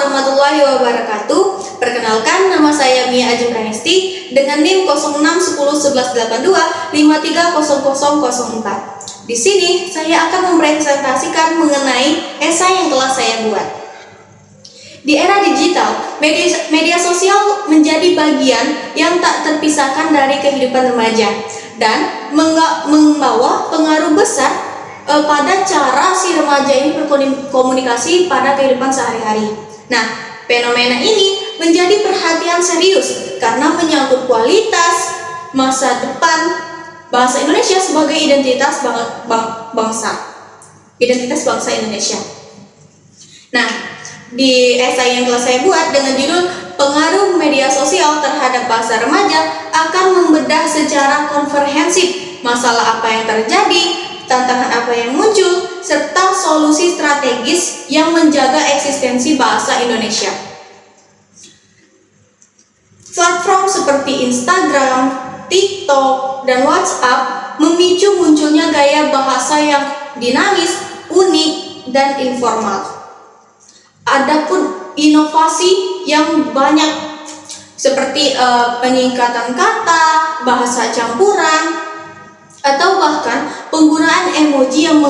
warahmatullahi wabarakatuh. Perkenalkan, nama saya Mia Ajeng Pranesti dengan NIM 06101182 530004. Di sini saya akan mempresentasikan mengenai esai yang telah saya buat. Di era digital, media sosial menjadi bagian yang tak terpisahkan dari kehidupan remaja dan membawa pengaruh besar pada cara si remaja ini berkomunikasi pada kehidupan sehari-hari. Nah, fenomena ini menjadi perhatian serius karena menyangkut kualitas masa depan bahasa Indonesia sebagai identitas bangsa Indonesia. Nah, di esai yang telah saya buat dengan judul Pengaruh Media Sosial Terhadap Bahasa Remaja akan membedah secara komprehensif masalah apa yang terjadi, tantangan apa yang muncul, serta solusi strategis yang menjaga eksistensi bahasa Indonesia. Platform seperti Instagram, TikTok, dan WhatsApp memicu munculnya gaya bahasa yang dinamis, unik, dan informal. Adapun inovasi yang banyak seperti penyingkatan kata, bahasa campuran, atau bahkan penggunaan emoji yang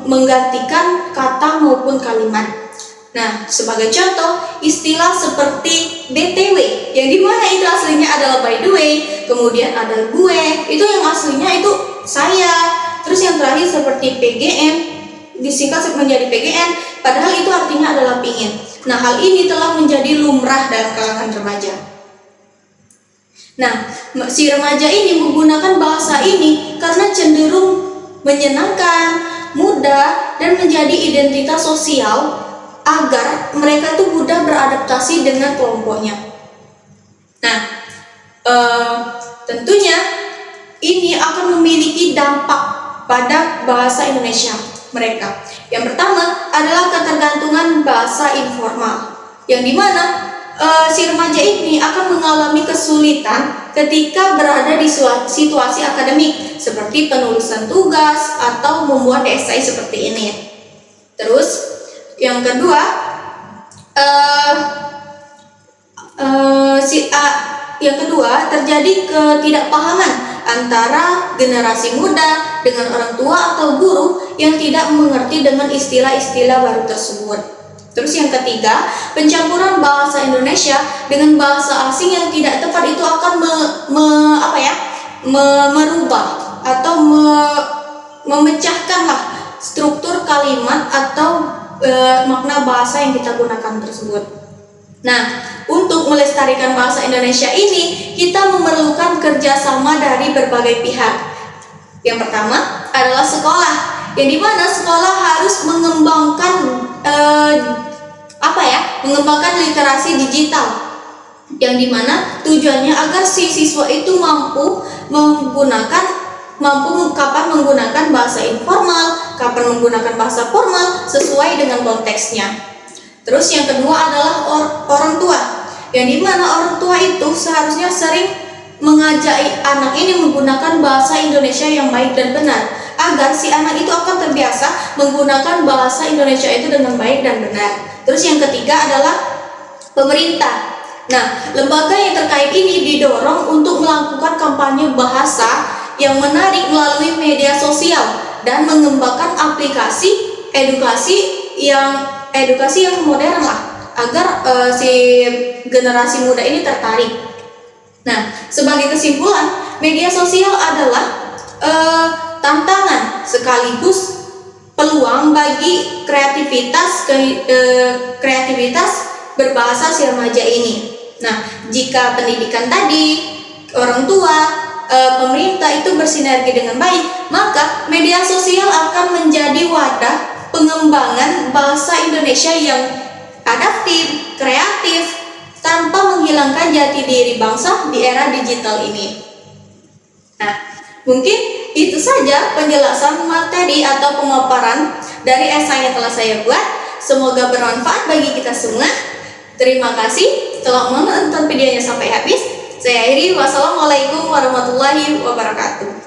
menggantikan kata maupun kalimat. Nah, sebagai contoh, istilah seperti BTW, yang dimana itu aslinya adalah by the way, kemudian ada gue, itu yang aslinya itu saya. Terus yang terakhir seperti PGN, disingkat menjadi PGN, padahal itu artinya adalah pingin. Nah, hal ini telah menjadi lumrah dalam kalangan remaja. Nah, si remaja ini menggunakan bahasa ini karena cenderung menyenangkan, mudah, dan menjadi identitas sosial agar mereka tuh mudah beradaptasi dengan kelompoknya. Nah, tentunya ini akan memiliki dampak pada bahasa Indonesia mereka. Yang pertama adalah ketergantungan bahasa informal, yang dimana si remaja ini akan mengalami kesulitan ketika berada di situasi akademik seperti penulisan tugas atau membuat esai seperti ini. Terus yang kedua, terjadi ketidakpahaman antara generasi muda dengan orang tua atau guru yang tidak mengerti dengan istilah-istilah baru tersebut. Terus yang ketiga, pencampuran bahasa Indonesia dengan bahasa asing yang tidak tepat itu akan merubah atau memecahkanlah struktur kalimat atau makna bahasa yang kita gunakan tersebut. Nah, untuk melestarikan bahasa Indonesia ini, kita memerlukan kerjasama dari berbagai pihak. Yang pertama adalah sekolah, yang dimana sekolah harus mengembangkan mengembangkan literasi digital, yang dimana tujuannya agar si siswa itu kapan menggunakan bahasa informal, kapan menggunakan bahasa formal sesuai dengan konteksnya. Terus yang kedua adalah orang tua, yang dimana orang tua itu seharusnya sering mengajak anak ini menggunakan bahasa Indonesia yang baik dan benar, agar si anak itu akan terbiasa menggunakan bahasa Indonesia itu dengan baik dan benar. Terus yang ketiga adalah pemerintah. Nah, lembaga yang terkait ini didorong untuk melakukan kampanye bahasa yang menarik melalui media sosial dan mengembangkan aplikasi edukasi yang modern lah, agar si generasi muda ini tertarik. Nah, sebagai kesimpulan, media sosial adalah tantangan sekaligus peluang bagi kreativitas berbahasa si remaja ini. Nah, jika pendidikan tadi, orang tua, pemerintah itu bersinergi dengan baik, maka media sosial akan menjadi wadah pengembangan bahasa Indonesia yang adaptif, kreatif, tanpa menghilangkan jati diri bangsa di era digital ini. Nah, mungkin itu saja penjelasan materi atau pemaparan dari esai yang telah saya buat. Semoga bermanfaat bagi kita semua. Terima kasih telah menonton videonya sampai habis. Saya akhiri. Wassalamualaikum warahmatullahi wabarakatuh.